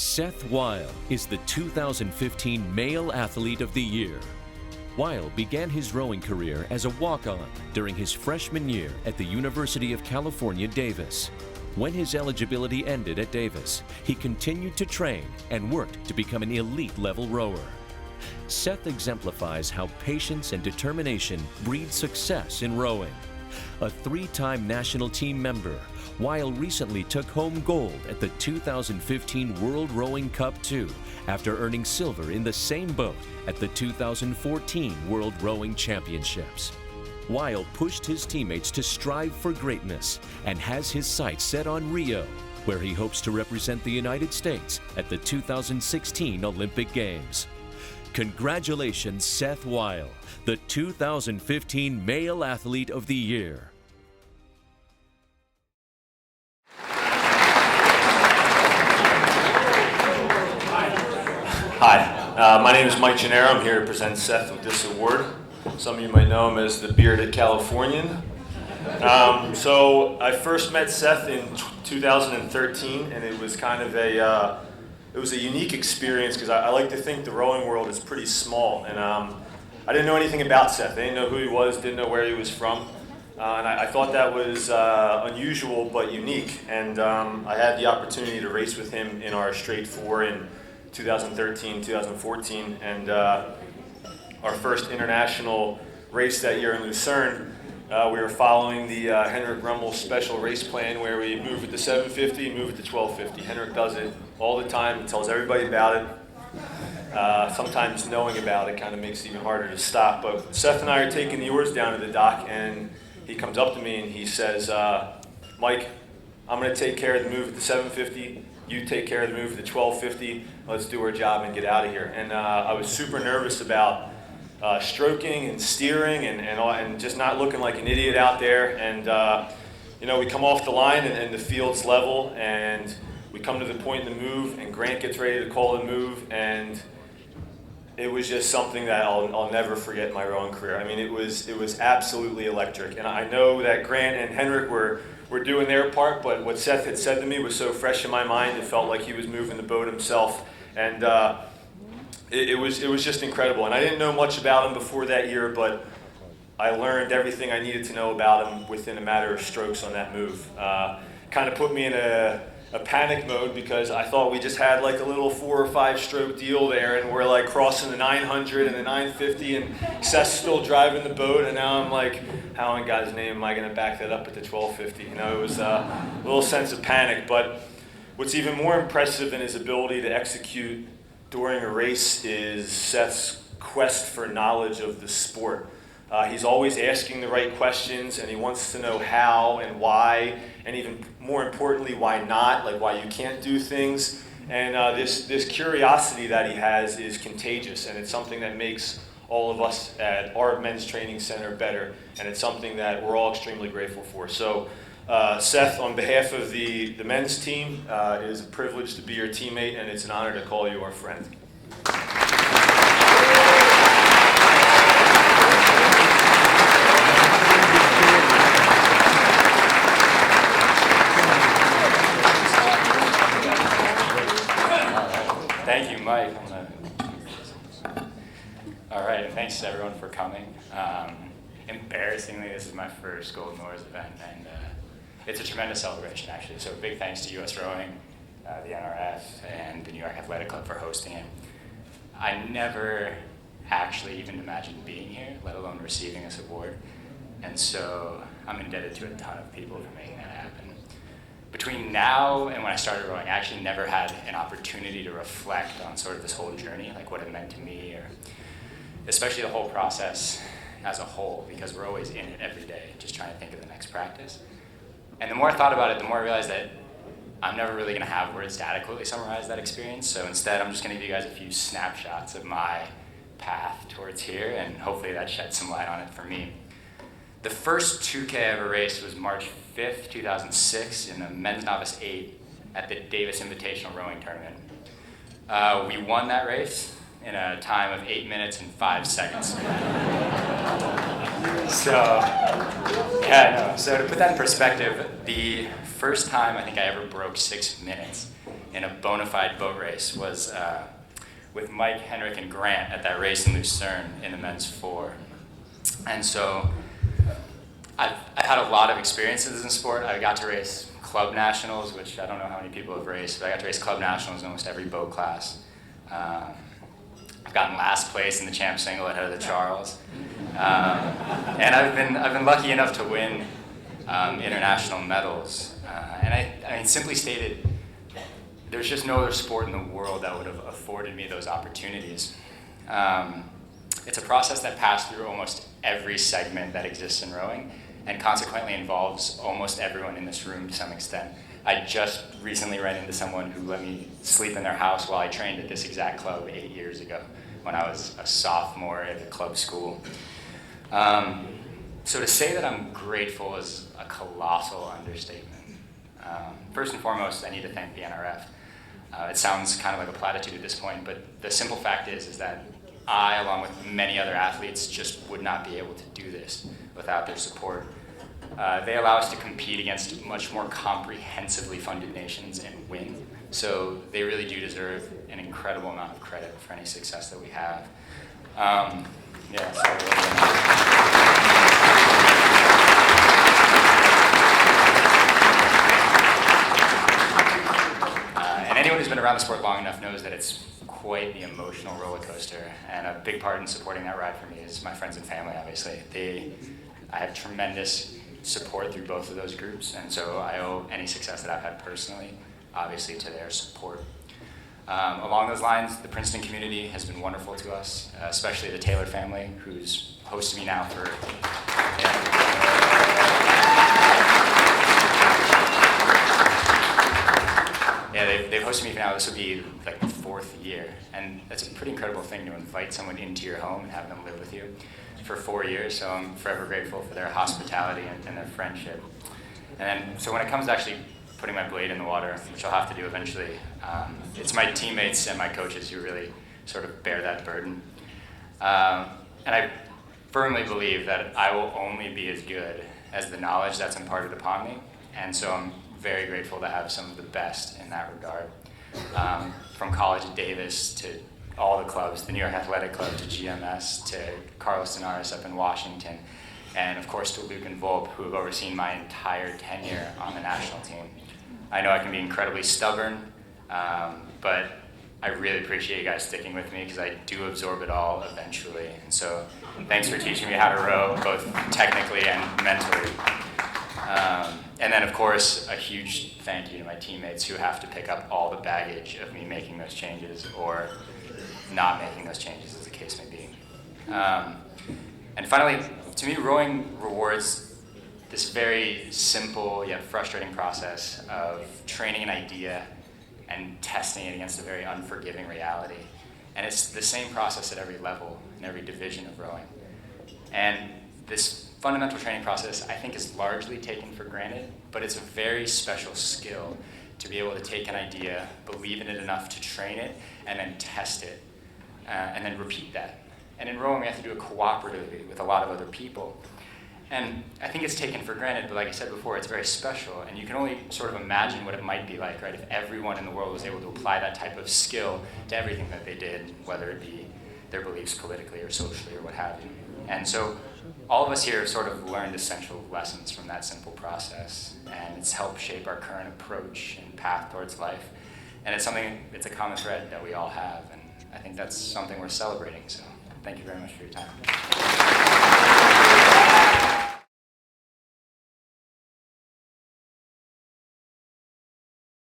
Seth Weil is the 2015 Male Athlete of the Year. Weil began his rowing career as a walk-on during his freshman year at the University of California, Davis. When his eligibility ended at Davis, he continued to train and worked to become an elite-level rower. Seth exemplifies how patience and determination breed success in rowing. A three-time national team member, Weil recently took home gold at the 2015 World Rowing Cup II after earning silver in the same boat at the 2014 World Rowing Championships. Weil pushed his teammates to strive for greatness and has his sights set on Rio, where he hopes to represent the United States at the 2016 Olympic Games. Congratulations, Seth Weil, the 2015 Male Athlete of the Year. Hi, my name is Mike Gennaro. I'm here to present Seth with this award. Some of you might know him as the Bearded Californian. So I first met Seth in 2013, and it was kind of a unique experience because I like to think the rowing world is pretty small, and I didn't know anything about Seth. I didn't know who he was, didn't know where he was from, and I thought that was unusual but unique. And I had the opportunity to race with him in our straight four in 2013, 2014, and our first international race that year in Lucerne. We were following the Henrik Rummel special race plan where we move at the 750, move at the 1250. Henrik does it all the time, tells everybody about it. Sometimes knowing about it kind of makes it even harder to stop. But Seth and I are taking the oars down to the dock, and he comes up to me and he says, Mike, I'm going to take care of the move at the 750. You take care of the move at the 1250. Let's do our job and get out of here. And I was super nervous about stroking and steering and just not looking like an idiot out there. And we come off the line and the field's level, and we come to the point in the move, and Grant gets ready to call the move, and it was just something that I'll never forget in my rowing career. I mean, it was absolutely electric. And I know that Grant and Henrik were doing their part, but what Seth had said to me was so fresh in my mind, it felt like he was moving the boat himself. And it was just incredible. And I didn't know much about him before that year, but I learned everything I needed to know about him within a matter of strokes on that move. Kind of put me in a panic mode because I thought we just had like a little 4 or 5 stroke deal there, and we're like crossing the 900 and the 950, and Seth's still driving the boat, and now I'm like, how in God's name am I going to back that up at the 1250? It was a little sense of panic. But what's even more impressive than his ability to execute during a race is Seth's quest for knowledge of the sport. He's always asking the right questions, and he wants to know how and why, and even more importantly, why not, like why you can't do things. And this curiosity that he has is contagious, and it's something that makes all of us at our men's training center better, and it's something that we're all extremely grateful for. So Seth, on behalf of the men's team, it is a privilege to be your teammate, and it's an honor to call you our friend. Thank you, Mike. All right, and thanks to everyone for coming. Embarrassingly, this is my first Golden Oars event, and it's a tremendous celebration, actually. So big thanks to US Rowing, the NRF, and the New York Athletic Club for hosting it. I never actually even imagined being here, let alone receiving this award. And so I'm indebted to a ton of people for making that happen. Between now and when I started rowing, I actually never had an opportunity to reflect on sort of this whole journey, like what it meant to me, or especially the whole process as a whole, because we're always in it every day, just trying to think of the next practice. And the more I thought about it, the more I realized that I'm never really going to have words to adequately summarize that experience. So instead, I'm just going to give you guys a few snapshots of my path towards here, and hopefully that sheds some light on it for me. The first 2K I ever raced was March 5th, 2006 in the Men's Novice 8 at the Davis Invitational Rowing Tournament. We won that race in a time of 8 minutes and 5 seconds. So to put that in perspective, the first time I think I ever broke 6 minutes in a bona fide boat race was with Mike, Henrik, and Grant at that race in Lucerne in the men's 4. And so I've had a lot of experiences in sport. I got to race club nationals, which I don't know how many people have raced, but I got to race club nationals in almost every boat class. I've gotten last place in the champ single ahead of the Charles. And I've been lucky enough to win international medals. And I mean, simply stated, there's just no other sport in the world that would have afforded me those opportunities. It's a process that passed through almost every segment that exists in rowing, and consequently involves almost everyone in this room to some extent. I just recently ran into someone who let me sleep in their house while I trained at this exact club 8 years ago when I was a sophomore at a club school. So to say that I'm grateful is a colossal understatement. First and foremost, I need to thank the NRF. It sounds kind of like a platitude at this point, but the simple fact is that I, along with many other athletes, just would not be able to do this without their support. They allow us to compete against much more comprehensively funded nations and win. So they really do deserve an incredible amount of credit for any success that we have. And anyone who's been around the sport long enough knows that it's quite the emotional roller coaster, and a big part in supporting that ride for me is my friends and family, obviously. I have tremendous support through both of those groups, and so I owe any success that I've had personally, obviously, to their support. Along those lines, the Princeton community has been wonderful to us, especially the Taylor family, who's hosted me now for... They've hosted me for now, this will be like the 4th year, and that's a pretty incredible thing to invite someone into your home and have them live with you for 4 years, so I'm forever grateful for their hospitality and their friendship. And then, so when it comes to actually putting my blade in the water, which I'll have to do eventually, it's my teammates and my coaches who really sort of bear that burden. And I firmly believe that I will only be as good as the knowledge that's imparted upon me, and so I'm very grateful to have some of the best in that regard. From college at Davis to all the clubs, the New York Athletic Club to GMS to Carlos Denaris up in Washington, and of course to Luke and Volpe, who have overseen my entire tenure on the national team. I know I can be incredibly stubborn, but I really appreciate you guys sticking with me because I do absorb it all eventually. And so thanks for teaching me how to row, both technically and mentally. And then, of course, a huge thank you to my teammates who have to pick up all the baggage of me making those changes or not making those changes, as the case may be. And finally, to me, rowing rewards this very simple yet frustrating process of training an idea and testing it against a very unforgiving reality. And it's the same process at every level, in every division of rowing. And this fundamental training process, I think, is largely taken for granted, but it's a very special skill to be able to take an idea, believe in it enough to train it, and then test it, and then repeat that. And in rowing, we have to do it cooperatively with a lot of other people. And I think it's taken for granted, but like I said before, it's very special, and you can only sort of imagine what it might be like, right, if everyone in the world was able to apply that type of skill to everything that they did, whether it be their beliefs politically or socially or what have you. And so all of us here have sort of learned essential lessons from that simple process, and it's helped shape our current approach and path towards life. And it's a common thread that we all have, and I think that's something worth celebrating, so thank you very much for your time.